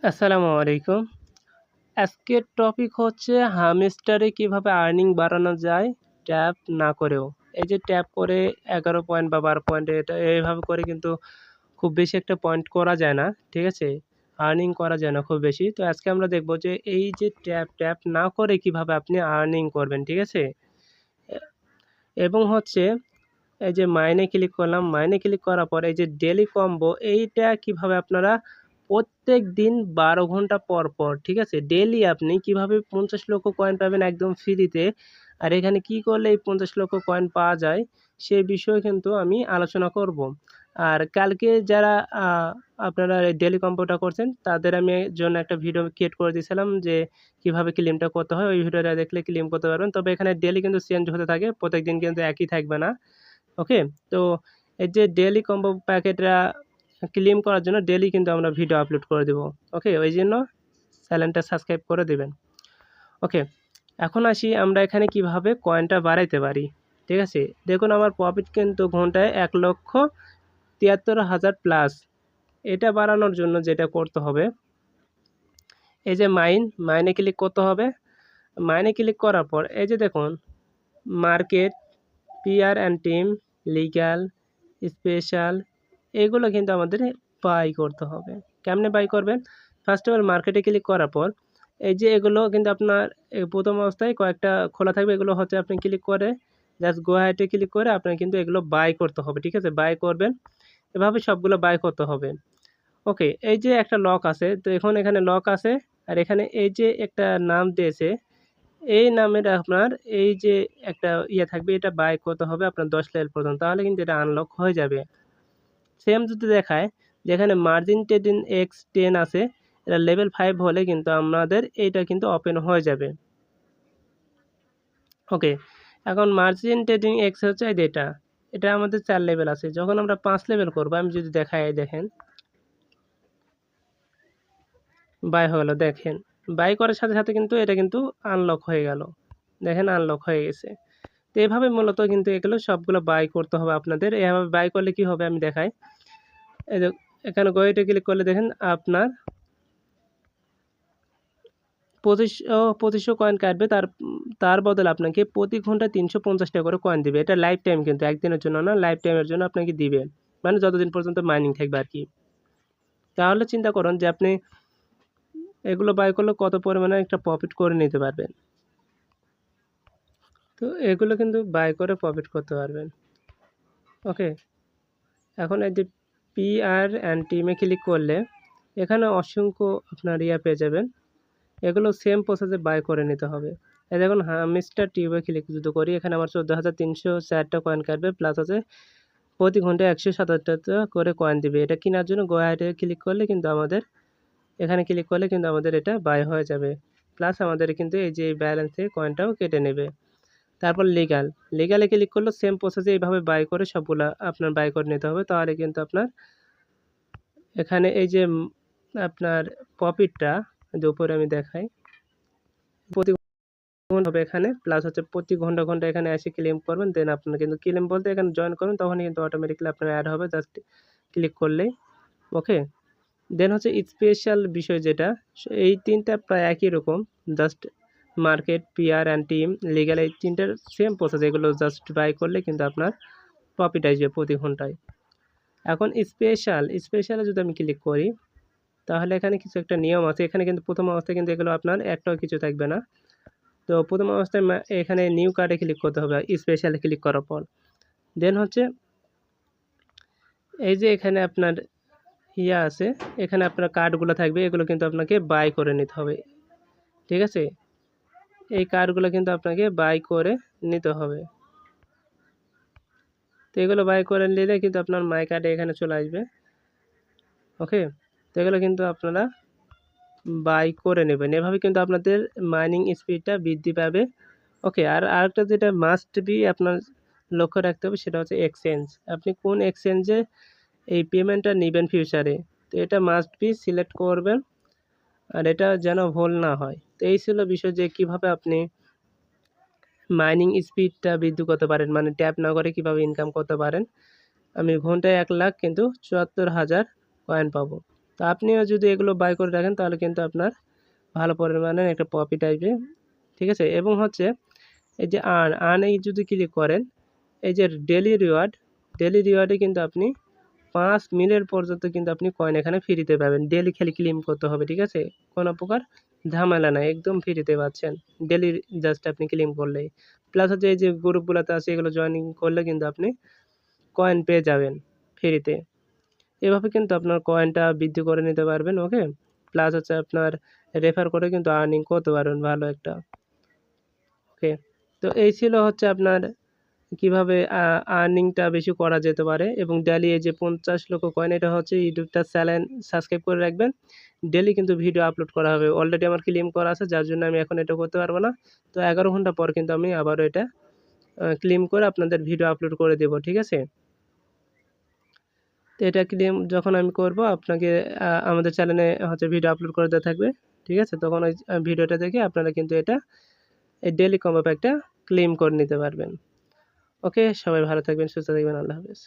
আসসালামু আলাইকুম। আজকের টপিক হচ্ছে হামস্টারে কিভাবে আর্নিং বাড়ানো যায় ট্যাপ না করেও। এই যে ট্যাপ করে 11 পয়েন্ট বা 12 পয়েন্ট এটা এভাবে করে কিন্তু খুব বেশি একটা পয়েন্ট করা যায় না। ঠিক আছে? আর্নিং করা যায় না খুব বেশি। তো আজকে আমরা দেখব যে এই যে ট্যাপ না করে কিভাবে আপনি আর্নিং করবেন। ঠিক আছে? এ এবং হচ্ছে এই যে মাইনে ক্লিক করলাম। মাইনে ক্লিক করার পর এই যে ডেইলি কম্বো এইটা কিভাবে আপনারা প্রত্যেকদিন ১২ ঘন্টা পর, পর ঠিক আছে? ডেইলি আপনি কিভাবে ৫০ লক্ষ কয়েন পাবেন একদম ফ্রিতে। আর এখানে কি করলে এই ৫০ লক্ষ কয়েন পাওয়া যায় সে বিষয়ে কিন্তু আমি আলোচনা করব। আর কালকে যারা আ আপনারা এই ডেইলি কম্বোটা করছেন তাদের আমি জন্য একটা ভিডিও ক্রিয়েট করে দিয়েছিলাম যে কিভাবে ক্লেমটা করতে হয়। ওই ভিডিওটা দেখলে ক্লেম করতে পারবেন। তবে এখানে ডেইলি কিন্তু চেঞ্জ হতে থাকে। প্রত্যেকদিন কিন্তু একই থাকবে না। ওকে? তো এই যে ডেইলি কম্বো প্যাকেটরা ক্লেম করার জন্য ডেইলি কিন্তু আমরা ভিডিও আপলোড করে দেব। ওকে? ওইজন্য চ্যানেলটা সাবস্ক্রাইব করে দিবেন। ওকে? এখন আসি আমরা এখানে কিভাবে কয়েনটা বাড়াইতে পারি। ঠিক আছে? দেখুন আমার প্রফিট কিন্তু ঘন্টায় ১,৭৩,০০০ প্লাস। এটা বাড়ানোর জন্য যেটা করতে হবে, এই যে মাইনে ক্লিক করতে হবে। মাইনে ক্লিক করার পর এই যে দেখুন market, peer and team, legal, special এগুলো কিন্তু আমাদের বাই করতে হবে। কেমনে বাই করবেন? ফার্স্ট অফ অল মার্কেটে ক্লিক করার পর এই যে এগুলো কিন্তু আপনার প্রথম অবস্থায় কয়েকটা খোলা থাকবে। এগুলো হচ্ছে আপনি ক্লিক করে জাস্ট গো অ্যাহেড এ ক্লিক করে আপনার কিন্তু এগুলো বাই করতে হবে। ঠিক আছে? বাই করবেন। এভাবে সবগুলো বাই করতে হবে। ওকে, এই যে একটা লক আছে। তো এখন এখানে লক আছে আর এখানে এই যে একটা নাম দিয়েছে এই নামের আপনার এই যে একটা থাকবে এটা বাই করতে হবে আপনার ১০ লেভেল পর্যন্ত। তাহলে কিন্তু এটা আনলক হয়ে যাবে। সেম যদি দেখায় যেখানে মার্জিন ট্রেডিং X10 আছে এটা লেভেল 5 হলে কিন্তু আমাদের এইটা কিন্তু ওপেন হয়ে যাবে। ওকে, এখন মার্জিন ট্রেডিং X হচ্ছে এই যে এটা আমাদের ৪ লেভেল আছে। যখন আমরা ৫ লেভেল করব আমি যদি দেখাই দেখেন বাই হয়ে গেল দেখেন। বাই করার সাথে, সাথে কিন্তু এটা কিন্তু আনলক হয়ে গেল। দেখেন আনলক হয়ে গেছে। তো এভাবে মূলত কিন্তু এগুলো সবগুলো বাই করতে হবে আপনাদের। এভাবে বাই করলে কি হবে আমি দেখাই। এই যে এখানে গো ইটে ক্লিক করলে দেখেন আপনার ২৫০০ কয়েন কাটবে। তার বদলে আপনাকে প্রতি ঘন্টায় ৩৫০ টাকা করে কয়েন দিবে। এটা লাইফ টাইম কিন্তু একদিনের জন্য না, লাইফ টাইমের জন্য আপনাকে দিবে। মানে যতদিন পর্যন্ত মাইনিং থাকবে আরকি। তাহলে চিন্তা করুন যে আপনি এগুলো বাই করলে কত পরিমাণে একটা প্রফিট করে নিতে পারবেন। তো এগুলো কিন্তু বাই করে প্রফিট করতে পারবেন। ওকে? এখন এই যে পিআর অ্যান্ড টিমে ক্লিক করলে এখানে অসংখ্য আপনার পেয়ে যাবেন। এগুলো সেম প্রসেসে বাই করে নিতে হবে। এই দেখুন হামস্টার টিউবে ক্লিক যদি করি এখানে আমার ১৪,৩০৪ টা কয়েন কাটবে প্লাস আছে প্রতি ঘন্টায় ১৭৭ টা করে কয়েন দিবে। এটা কেনার জন্য গো অ্যাহেড এ ক্লিক করলে কিন্তু আমাদের এখানে ক্লিক করলে কিন্তু আমাদের এটা বাই হয়ে যাবে। প্লাস আমাদের কিন্তু এই যে ব্যালেন্স থেকে কয়েনটাও কেটে নেবে। তারপর লিগ্যালে ক্লিক করলেও সেম প্রসেসে এইভাবে বাই করে সবগুলা আপনার বাই করে নিতে হবে। তাহলে কিন্তু আপনার এখানে এই যে আপনার প্রফিটটা যে উপরে আমি দেখাই প্রতি ঘন্টা হবে এখানে প্লাস হচ্ছে প্রতি ঘন্টা, ঘন্টা এখানে এসে ক্লেম করবেন। দেন আপনার কিন্তু ক্লেম বলতে এখানে জয়েন করবেন তখনই কিন্তু অটোমেটিক্যালি আপনার এড হবে জাস্ট ক্লিক করলেই। ওকে? দেন হচ্ছে স্পেশাল বিষয় যেটা এই ৩ টা প্রায় একই রকম। Just market, PR and team, legal এই ৩ টার সেম প্রসেস। এগুলো জাস্ট বাই করলে কিন্তু আপনার প্রফিট আসবে প্রতি ঘন্টায়। এখন স্পেশালে যদি আমি ক্লিক করি তাহলে এখানে কিছু একটা নিয়ম আছে। এখানে কিন্তু প্রথম অবস্থায় কিন্তু এগুলো আপনার একটাও কিছু থাকবে না। তো প্রথম অবস্থায় এখানে নিউ কার্ডে ক্লিক করতে হবে স্পেশালে ক্লিক করার পর। দেন হচ্ছে এই যে এখানে আপনার আছে, এখানে আপনার কার্ডগুলো থাকবে এগুলো কিন্তু আপনাকে বাই করে নিতে হবে। ঠিক আছে? এই কার্ডগুলো কিন্তু আপনাকে বাই করে নিতে হবে। তো এগুলো বাই করে নিলে কিন্তু আপনার মাই কার্ডে এখানে চলে আসবে। ওকে? তো এগুলো কিন্তু আপনারা বাই করে নেবেন। এভাবে কিন্তু আপনাদের মাইনিং স্পিডটা বৃদ্ধি পাবে। ওকে, আর আরেকটা যেটা মাস্ট বি আপনার লক্ষ্য রাখতে হবে সেটা হচ্ছে এক্সচেঞ্জ। আপনি কোন এক্সচেঞ্জে এই পেমেন্টটা নিবেন ফিউচারে। তো এটা মাস্ট বি সিলেক্ট করবেন আর এটা যেন ভুল না হয়। তো এই ছিল বিষয় যে কিভাবে আপনি মাইনিং স্পিডটা বৃদ্ধি করতে পারেন। মানে ট্যাপ না করে কিভাবে ইনকাম করতে পারেন। আমি ঘন্টায় ১,০০,০০০ কিন্তু ৭৪,০০০ কয়েন পাবো। তো আপনিও যদি এগুলো বাই করে রাখেন তাহলে কিন্তু আপনার ভালো পরিমাণে একটা প্রফিট আসবে, ঠিক আছে। এবং হচ্ছে এই যে আর্নে যদি ক্লিক করেন, এই যে ডেলি রিওয়ার্ডে কিন্তু আপনি 5 মিলিয়ন পর্যন্ত কিন্তু আপনি কয়েন এখানে ফ্রিতে পাবেন। ডেলি খালি ক্লেম করতে হবে, ঠিক আছে। কোনো প্রকার ঝামেলা নাই, একদম ফ্রিতে পাচ্ছেন ডেলি, জাস্ট আপনি ক্লেম করলেই। প্লাস হচ্ছে এই যে গ্রুপগুলোতে আছে এগুলো জয়েনিং করলে কিন্তু আপনি কয়েন পেয়ে যাবেন ফ্রিতে। এভাবে কিন্তু আপনার কয়েনটা বৃদ্ধি করে নিতে পারবেন, ওকে। প্লাস হচ্ছে আপনার রেফার করে কিন্তু আর্নিং করতে পারবেন ভালো একটা, ওকে। তো এই ছিল হচ্ছে আপনার কিভাবে আর্নিংটা বেশি করা যেতে পারে। এবং ডেলি এই যে 50 লক্ষ কয়েন, এটা হচ্ছে ইউটিউবটা চ্যানেল সাবস্ক্রাইব করে রাখবেন, ডেলি কিন্তু ভিডিও আপলোড করা হবে। অলরেডি আমার ক্লেম করা আছে, যার জন্য আমি এখন এটা করতে পারবো না। তো 11 ঘন্টা পর কিন্তু আমি আবারও এটা ক্লেম করে আপনাদের ভিডিও আপলোড করে দেবো, ঠিক আছে। তো এটা ক্লেম যখন আমি করব, আপনাকে আমাদের চ্যানেলে হচ্ছে ভিডিও আপলোড করে দেওয়া থাকবে, ঠিক আছে। তখন ওই ভিডিওটা দেখে আপনারা কিন্তু এটা এই ডেলি কম্বো প্যাকটা ক্লেম করে নিতে পারবেন, ওকে। সবাই ভালো থাকবেন, সুস্থ থাকবেন, আল্লাহ হাফেজ।